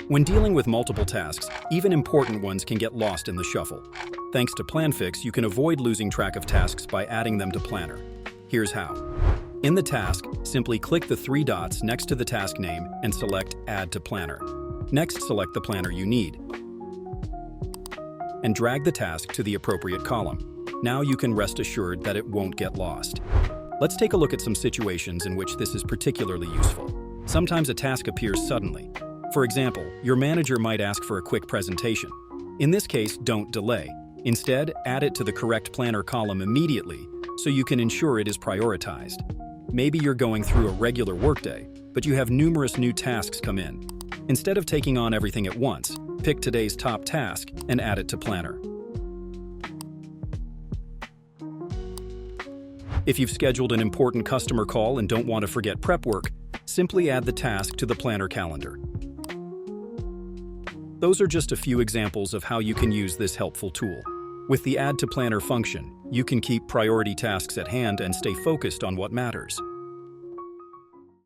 When dealing with multiple tasks, even important ones can get lost in the shuffle. Thanks to Planfix, you can avoid losing track of tasks by adding them to Planner. Here's how. In the task, simply click the three dots next to the task name and select Add to Planner. Next, select the planner you need and drag the task to the appropriate column. Now you can rest assured that it won't get lost. Let's take a look at some situations in which this is particularly useful. Sometimes a task appears suddenly. For example, your manager might ask for a quick presentation. In this case, don't delay. Instead, add it to the correct planner column immediately so you can ensure it is prioritized. Maybe you're going through a regular workday, but you have numerous new tasks come in. Instead of taking on everything at once, pick today's top task and add it to Planner. If you've scheduled an important customer call and don't want to forget prep work, simply add the task to the Planner calendar. Those are just a few examples of how you can use this helpful tool. With the Add to Planner function, you can keep priority tasks at hand and stay focused on what matters.